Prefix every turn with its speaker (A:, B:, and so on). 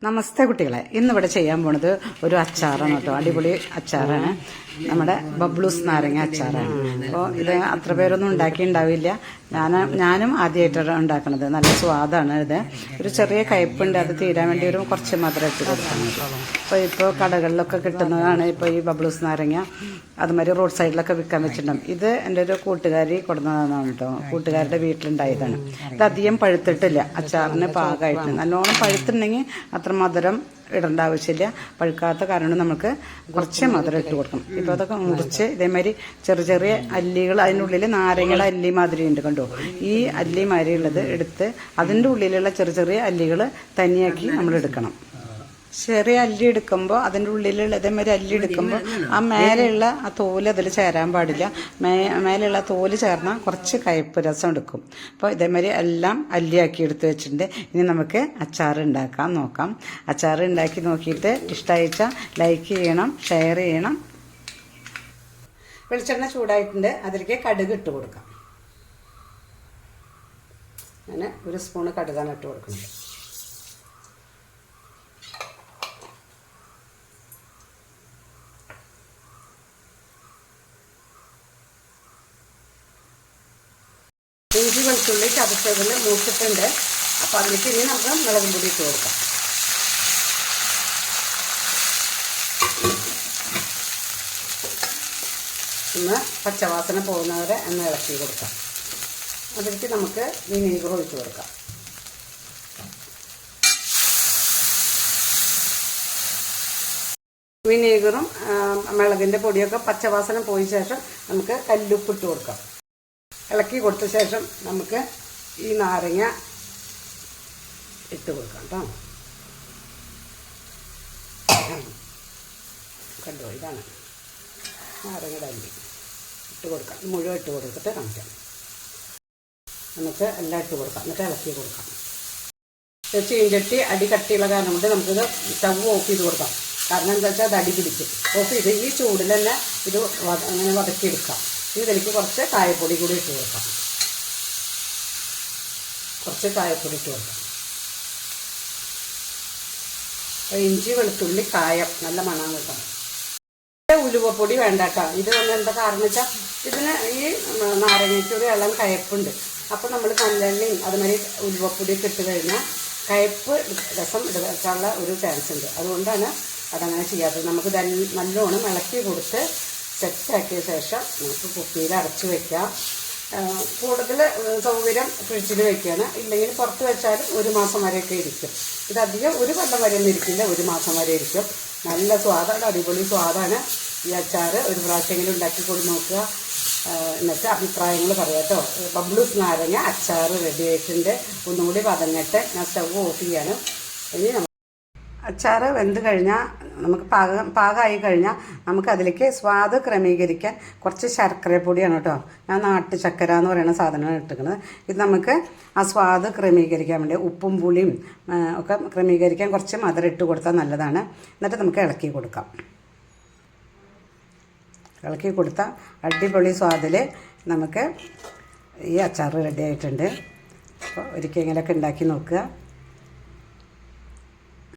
A: നമസ്തേ കുട്ടികളെ, ഇന്നിവിടെ ചെയ്യാൻ പോണത് ഒരു അച്ചാറാണ് കേട്ടോ. അടിപൊളി അച്ചാറാണ്, നമ്മുടെ ബബ്ലൂസ് നാരങ്ങ അച്ചാറാണ്. അപ്പോൾ ഇത് അത്ര പേരൊന്നും ഉണ്ടാക്കിയിട്ടുണ്ടാവില്ല. ഞാനും ആദ്യമായിട്ടാണ് ഉണ്ടാക്കുന്നത്. നല്ല സ്വാദാണ് ഇത്. ഒരു ചെറിയ കയ്പുണ്ട്, അത് തീരാൻ വേണ്ടി ഒരു കുറച്ച് മധുരം ഇട്ട് കൊടുക്കണം. ഇപ്പോൾ കടകളിലൊക്കെ കിട്ടുന്നതാണ് ഇപ്പോൾ ഈ ബബ്ലൂസ് നാരങ്ങ. അതുമാതിരി റോഡ് സൈഡിലൊക്കെ വിൽക്കാൻ വെച്ചിട്ടുണ്ടാകും. ഇത് എൻ്റെ ഒരു കൂട്ടുകാരി കൊടുന്നതാണ് കേട്ടോ. കൂട്ടുകാരുടെ വീട്ടിലുണ്ടായതാണ്. ഇത് അധികം പഴുത്തിട്ടില്ല, അച്ചാറിന് പാകമായിട്ട്. നല്ലോണം പഴുത്തിട്ടുണ്ടെങ്കിൽ അത്ര മധുരം ഇടേണ്ട ആവശ്യമില്ല. പഴുക്കാത്ത കാരണം നമുക്ക് കുറച്ച് മധുരം ഇട്ട് കൊടുക്കണം. ഇപ്പോൾ അതൊക്കെ മുറിച്ച് ഇതേമാതിരി ചെറിയ ചെറിയ അല്ലികൾ, അതിൻ്റെ ഉള്ളിൽ നാരങ്ങയുടെ അല്ലി മാതിരി ഉണ്ട് കണ്ടോ. ഈ അല്ലി മാതിരി ഉള്ളത് എടുത്ത് അതിൻ്റെ ഉള്ളിലുള്ള ചെറിയ ചെറിയ അല്ലികൾ തനിയാക്കി നമ്മൾ എടുക്കണം. ചെറിയ അല്ലി എടുക്കുമ്പോൾ അതിൻ്റെ ഉള്ളിലുള്ള ഇതേമാതിരി അല്ലി എടുക്കുമ്പോൾ ആ മേലെയുള്ള ആ തോല് അതിൽ ചേരാൻ പാടില്ല. മേലെയുള്ള തോല് ചേർന്നാൽ കുറച്ച് കയ്പ്പ് രസം എടുക്കും. അപ്പോൾ ഇതേമാതിരി എല്ലാം അല്ലിയാക്കി എടുത്ത് വെച്ചിട്ടുണ്ട്. ഇനി നമുക്ക് അച്ചാർ ഉണ്ടാക്കാൻ നോക്കാം. അച്ചാർ ഉണ്ടാക്കി നോക്കിയിട്ട് ഇഷ്ടമായിച്ചാൽ ലൈക്ക് ചെയ്യണം, ഷെയർ ചെയ്യണം. വെളിച്ചെണ്ണ ചൂടായിട്ടുണ്ട്, അതിലേക്ക് കടുക് ഇട്ട് കൊടുക്കാം. ഞാൻ ഒരു സ്പൂണ് കടുകാണ് ഇട്ട് കൊടുക്കുന്നത്. ഇഞ്ചി വെളുത്തുള്ളി ചതച്ചതിൽ മൂത്തിട്ടുണ്ട്. അപ്പോൾ അതിലേക്ക് ഇനി നമുക്ക് മുളകും പൊടി ഇട്ട് കൊടുക്കാം. ഒന്ന് പച്ചവാസന പോകുന്നവരെ ഒന്ന് ഇളക്കി കൊടുക്കാം. അതിലേക്ക് നമുക്ക് വിനീഗർ ഒഴിച്ച് കൊടുക്കാം. വിനീഗറും മുളകിൻ്റെ പൊടിയൊക്കെ പച്ചവാസന പോയ ശേഷം നമുക്ക് കല്ലുപ്പിട്ട് കൊടുക്കാം. ഇളക്കി കൊടുത്ത ശേഷം നമുക്ക് ഈ നാരങ്ങ ഇട്ട് കൊടുക്കാം കേട്ടോ. കണ്ടോ, ഇതാണ് നാരങ്ങയുടെ അല്ലി. ഇട്ട് കൊടുക്കാം, മുഴുവൻ ഇട്ട് കൊടുത്തിട്ട് കാണിക്കാം. നമുക്ക് എല്ലാം ഇട്ട് കൊടുക്കാം, എന്നിട്ട് ഇളക്കി കൊടുക്കാം. ചീഞ്ചട്ടി അടി കട്ടിയുള്ള കാരണം കൊണ്ട് നമുക്കിത് സ്റ്റവ് ഓഫ് ചെയ്ത് കൊടുക്കാം. കാരണം എന്താ വെച്ചാൽ അത് അടി പിടിക്കും. ഓഫ് ചെയ്ത് ഈ ചൂടിൽ തന്നെ ഇത് അങ്ങനെ വതക്കിയെടുക്കാം. ഇതിലേക്ക് കുറച്ച് കായപ്പൊടി കൂടി ഇട്ട് കൊടുക്കാം. കുറച്ച് കായപ്പൊടി ഇട്ട് കൊടുക്കാം. ഇഞ്ചി വെളുത്തുള്ളി കായം നല്ല മണം കിട്ടണം. ഉലുവപ്പൊടി വേണ്ട കേട്ടോ. ഇത് വന്ന് എന്താ കാരണം വെച്ചാൽ ഇതിന് ഈ നാരങ്ങയ്ക്ക് ഒരു ഇളം കയപ്പുണ്ട്. അപ്പോൾ നമ്മൾ നല്ലെണ്ണയും അതുമാതിരി ഉലുവപ്പൊടിയൊക്കെ ഇട്ട് കഴിഞ്ഞാൽ കയപ്പ് രസം എടുക്കാനുള്ള ഒരു ചാൻസ് ഉണ്ട്. അതുകൊണ്ടാണ് അതങ്ങനെ ചെയ്യാത്തത്. നമുക്ക് നല്ലോണം ഇളക്കി കൊടുത്ത് സെറ്റാക്കിയ ശേഷം നമുക്ക് കുപ്പിയിൽ അടച്ചു വയ്ക്കാം. കൂടുതൽ സൗകര്യം ഫ്രിഡ്ജിൽ വയ്ക്കുകയാണ്. ഇല്ലെങ്കിൽ പുറത്ത് വെച്ചാലും ഒരു മാസം വരെയൊക്കെ ഇരിക്കും. ഇതധികം ഒരു കൊല്ലം വരെ ഒന്നും ഇരിക്കില്ല, ഒരു മാസം വരെ ഇരിക്കും. നല്ല സ്വാദാണ്, അടിപൊളി സ്വാദാണ് ഈ അച്ചാർ. ഒരു പ്രാവശ്യമെങ്കിലും ഉണ്ടാക്കി കൊണ്ട് നോക്കുക, എന്നിട്ട് അഭിപ്രായങ്ങൾ പറയാം കേട്ടോ. ബബ്ലൂസ് നാരങ്ങ അച്ചാർ റെഡി ആയിട്ടുണ്ട്. ഒന്നുകൂടി പതഞ്ഞിട്ട് ഞാൻ സ്റ്റവ് ഓഫ് ചെയ്യാണ്. ഇനി അച്ചാർ വെന്ത് കഴിഞ്ഞാൽ നമുക്ക് പാകമായി കഴിഞ്ഞാൽ നമുക്ക് അതിലേക്ക് സ്വാദ് ക്രമീകരിക്കാൻ കുറച്ച് ശർക്കര പൊടിയാണ് കേട്ടോ. ഞാൻ നാട്ടു ചക്കര എന്ന് പറയുന്ന സാധനമാണ് ഇട്ടിരിക്കുന്നത്. ഇത് നമുക്ക് ആ സ്വാദ് ക്രമീകരിക്കാൻ വേണ്ടി ഉപ്പും പുളിയും ഒക്കെ ക്രമീകരിക്കാൻ കുറച്ച് മധുരം ഇട്ട് കൊടുത്താൽ നല്ലതാണ്. എന്നിട്ട് നമുക്ക് ഇളക്കി കൊടുക്കാം. ഇളക്കി കൊടുത്താൽ അടിപൊളി സ്വാദിൽ നമുക്ക് ഈ അച്ചാർ റെഡി ആയിട്ടുണ്ട്. അപ്പോൾ ഒരിക്കൽ ഇങ്ങനെയൊക്കെ ഉണ്ടാക്കി നോക്കുക.